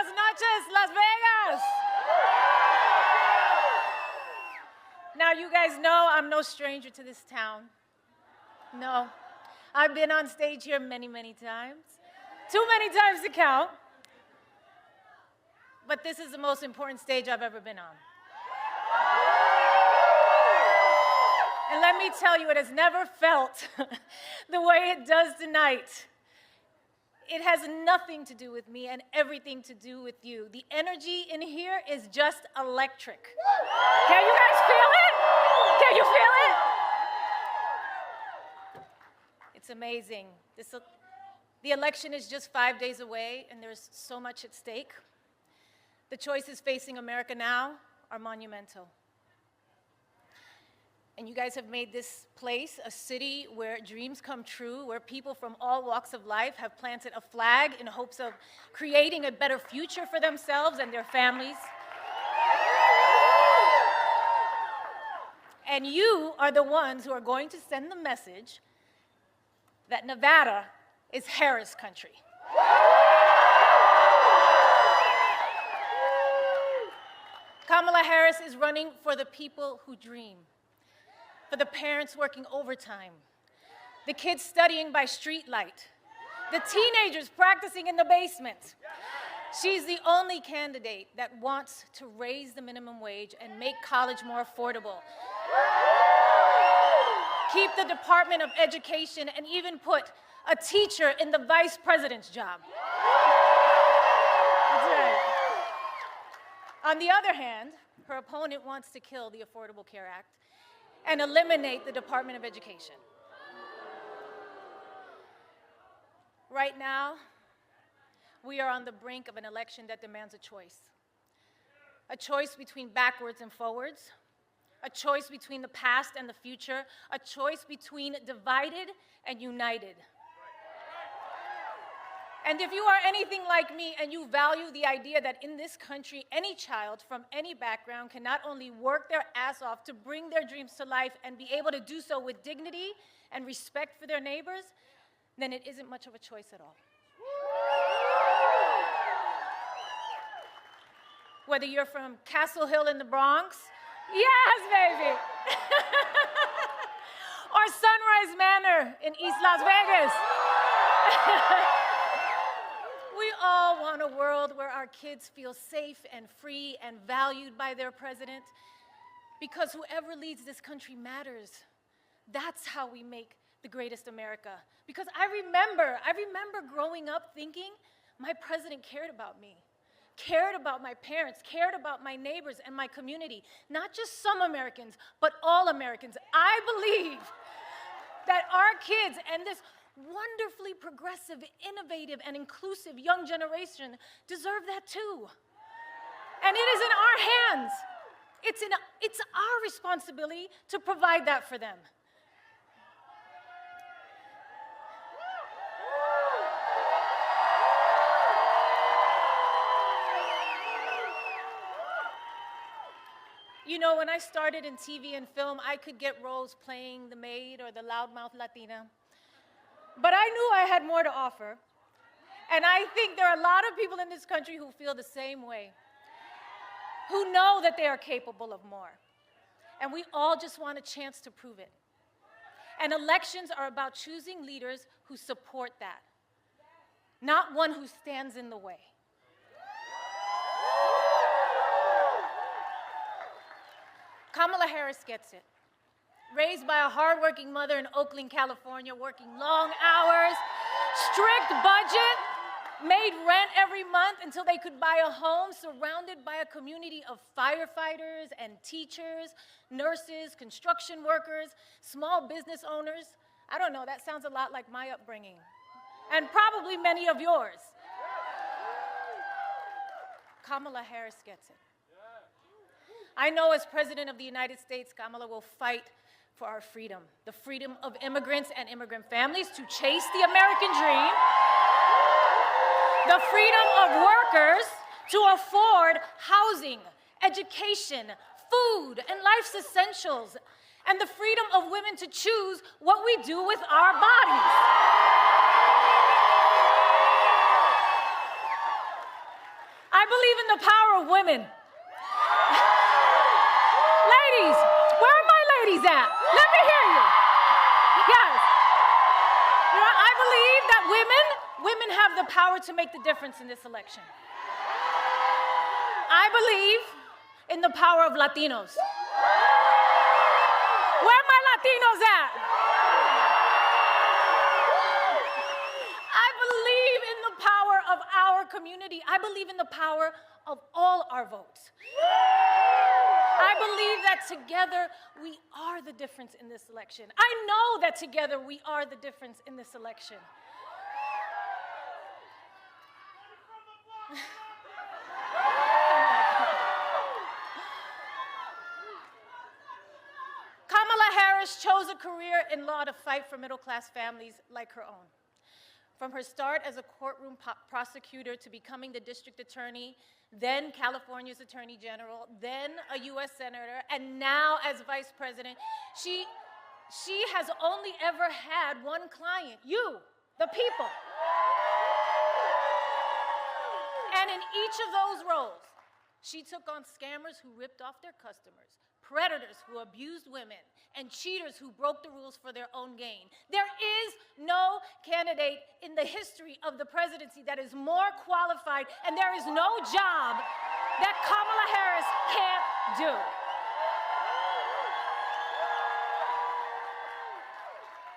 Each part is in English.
Buenas noches, Las Vegas. Now, you guys know I'm no stranger to this town. No. I've been on stage here many, many times. Too many times to count. But this is the most important stage I've ever been on. And let me tell you, it has never felt the way it does tonight. It has nothing to do with me and everything to do with you. The energy in here is just electric. Can you guys feel it? Can you feel it? It's amazing. The election is just 5 days away, and there's so much at stake. The choices facing America now are monumental. And you guys have made this place a city where dreams come true, where people from all walks of life have planted a flag in hopes of creating a better future for themselves and their families. And you are the ones who are going to send the message that Nevada is Harris country. Kamala Harris is running for the people who dream, for the parents working overtime, the kids studying by streetlight, the teenagers practicing in the basement. She's the only candidate that wants to raise the minimum wage and make college more affordable, keep the Department of Education, and even put a teacher in the vice president's job. That's right. On the other hand, her opponent wants to kill the Affordable Care Act and eliminate the Department of Education. Right now, we are on the brink of an election that demands a choice between backwards and forwards, a choice between the past and the future, a choice between divided and united. And if you are anything like me and you value the idea that in this country, any child from any background can not only work their ass off to bring their dreams to life and be able to do so with dignity and respect for their neighbors, then it isn't much of a choice at all. Whether you're from Castle Hill in the Bronx, yes, baby, or Sunrise Manor in East Las Vegas. We all want a world where our kids feel safe and free and valued by their president, because whoever leads this country matters. That's how we make the greatest America. Because I remember growing up thinking my president cared about me, cared about my parents, cared about my neighbors and my community. Not just some Americans, but all Americans. I believe that our kids and this wonderfully progressive, innovative, and inclusive young generation deserve that too. And it is in our hands. It's our responsibility to provide that for them. You know, when I started in TV and film, I could get roles playing the maid or the loudmouth Latina. But I knew I had more to offer. And I think there are a lot of people in this country who feel the same way, who know that they are capable of more. And we all just want a chance to prove it. And elections are about choosing leaders who support that, not one who stands in the way. Kamala Harris gets it. Raised by a hardworking mother in Oakland, California, working long hours, strict budget, made rent every month until they could buy a home, surrounded by a community of firefighters and teachers, nurses, construction workers, small business owners. I don't know, that sounds a lot like my upbringing, and probably many of yours. Kamala Harris gets it. I know as President of the United States, Kamala will fight for our freedom, the freedom of immigrants and immigrant families to chase the American dream, the freedom of workers to afford housing, education, food, and life's essentials, and the freedom of women to choose what we do with our bodies. I believe in the power of women. Ladies, where are my ladies at? Let me hear you. Yes. You know, I believe that women have the power to make the difference in this election. I believe in the power of Latinos. Where are my Latinos at? I believe in the power of our community. I believe in the power of all our votes. I believe that together we are the difference in this election. I know that together we are the difference in this election. Kamala Harris chose a career in law to fight for middle-class families like her own. From her start as a courtroom prosecutor to becoming the district attorney, then California's attorney general, then a U.S. senator, and now as vice president, she has only ever had one client, you, the people. And in each of those roles, she took on scammers who ripped off their customers, predators who abused women, and cheaters who broke the rules for their own gain. There is no candidate in the history of the presidency that is more qualified, and there is no job that Kamala Harris can't do.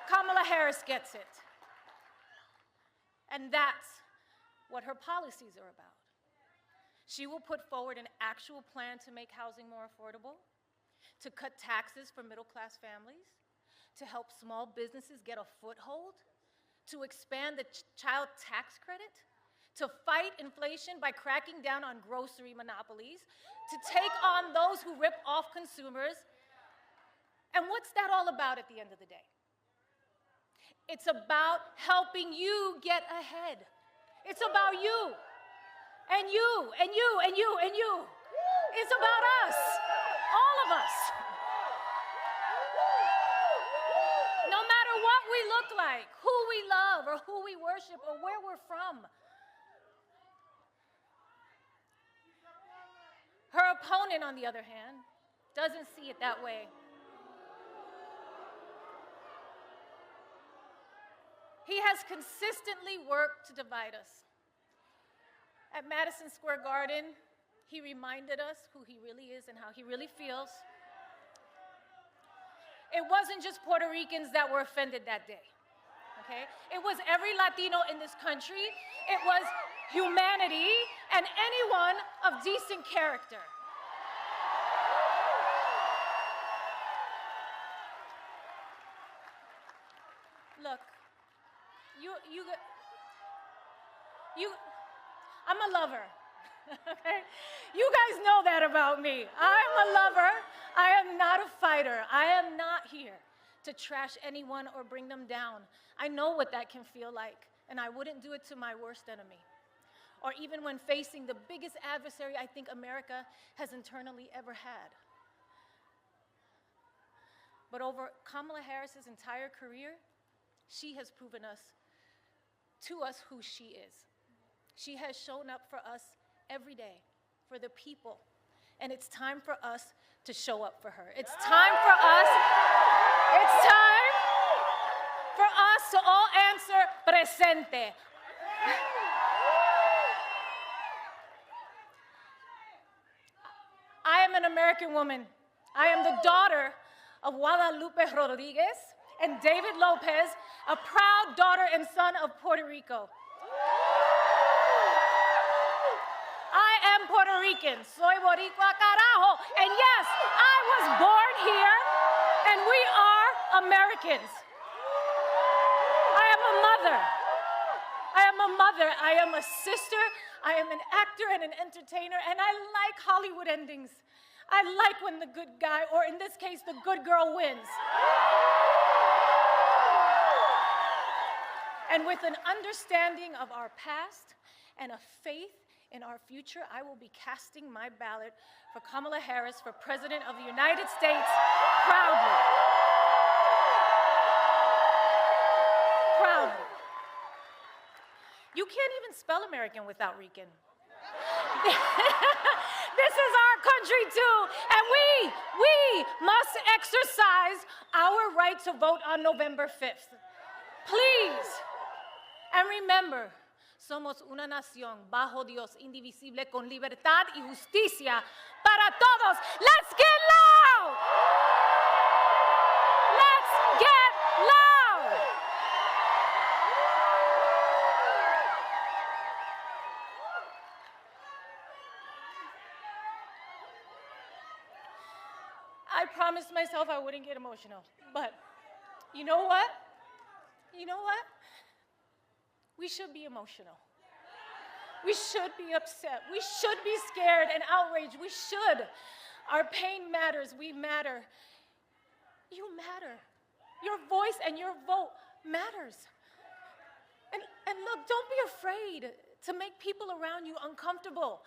Kamala Harris gets it. And that's what her policies are about. She will put forward an actual plan to make housing more affordable, to cut taxes for middle-class families, to help small businesses get a foothold, to expand the child tax credit, to fight inflation by cracking down on grocery monopolies, to take on those who rip off consumers. And what's that all about at the end of the day? It's about helping you get ahead. It's about you, and you, and you, and you, and you. It's about us, all of us. No matter what we look like, who we love, or who we worship, or where we're from. Her opponent, on the other hand, doesn't see it that way. He has consistently worked to divide us. At Madison Square Garden, he reminded us who he really is and how he really feels. It wasn't just Puerto Ricans that were offended that day, okay? It was every Latino in this country. It was humanity and anyone of decent character. Look, I'm a lover, okay? You guys know that about me. I'm a lover. I am not a fighter. I am not here to trash anyone or bring them down. I know what that can feel like, and I wouldn't do it to my worst enemy, or even when facing the biggest adversary I think America has internally ever had. But over Kamala Harris's entire career, she has proven to us who she is. She has shown up for us every day, for the people. And it's time for us to show up for her. It's time for us to all answer presente. I am an American woman. I am the daughter of Guadalupe Rodriguez and David Lopez, a proud daughter and son of Puerto Rico. I am Puerto Rican. Soy boricua carajo. And yes, I was born here, and we are Americans. I am a mother. I am a mother. I am a sister. I am an actor and an entertainer, and I like Hollywood endings. I like when the good guy, or in this case, the good girl wins. And with an understanding of our past and a faith in our future, I will be casting my ballot for Kamala Harris for President of the United States proudly. Proudly. You can't even spell American without Rican. This is our country too, and we must exercise our right to vote on November 5th. Please. And remember, somos una nación bajo Dios, indivisible, con libertad y justicia para todos. Let's get loud! Let's get loud! I promised myself I wouldn't get emotional, but you know what? You know what? We should be emotional. We should be upset. We should be scared and outraged. We should. Our pain matters. We matter. You matter. Your voice and your vote matters. And look, don't be afraid to make people around you uncomfortable.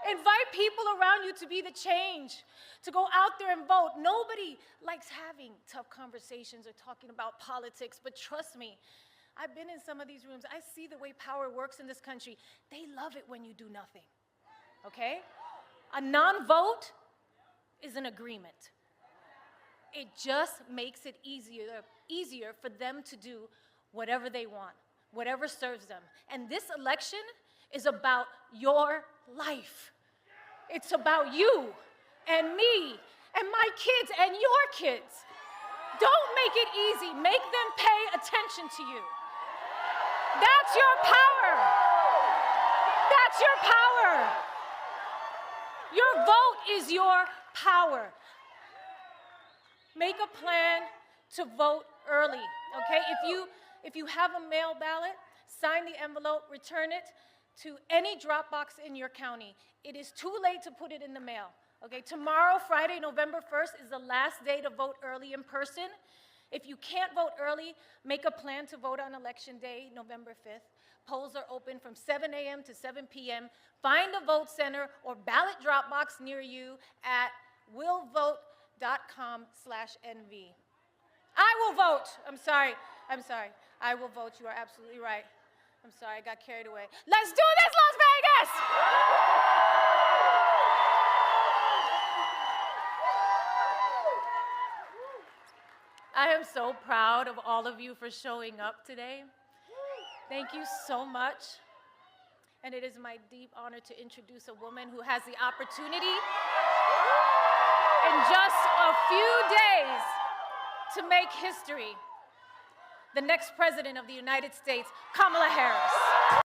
Invite people around you to be the change, to go out there and vote. Nobody likes having tough conversations or talking about politics, but trust me, I've been in some of these rooms. I see the way power works in this country. They love it when you do nothing, okay? A non-vote is an agreement. It just makes it easier for them to do whatever they want, whatever serves them. And this election is about your life. It's about you and me and my kids and your kids. Don't make it easy. Make them pay attention to you. That's your power. That's your power. Your vote is your power. Make a plan to vote early, okay? If you have a mail ballot, sign the envelope, return it to any drop box in your county. It is too late to put it in the mail, okay? Tomorrow, Friday, November 1st, is the last day to vote early in person. If you can't vote early, make a plan to vote on Election Day, November 5th. Polls are open from 7 a.m. to 7 p.m. Find a vote center or ballot drop box near you at willvote.com/NV. I will vote. I'm sorry. I will vote. You are absolutely right. I'm sorry, I got carried away. Let's do this, Las Vegas! I am so proud of all of you for showing up today. Thank you so much. And it is my deep honor to introduce a woman who has the opportunity in just a few days to make history. The next president of the United States, Kamala Harris.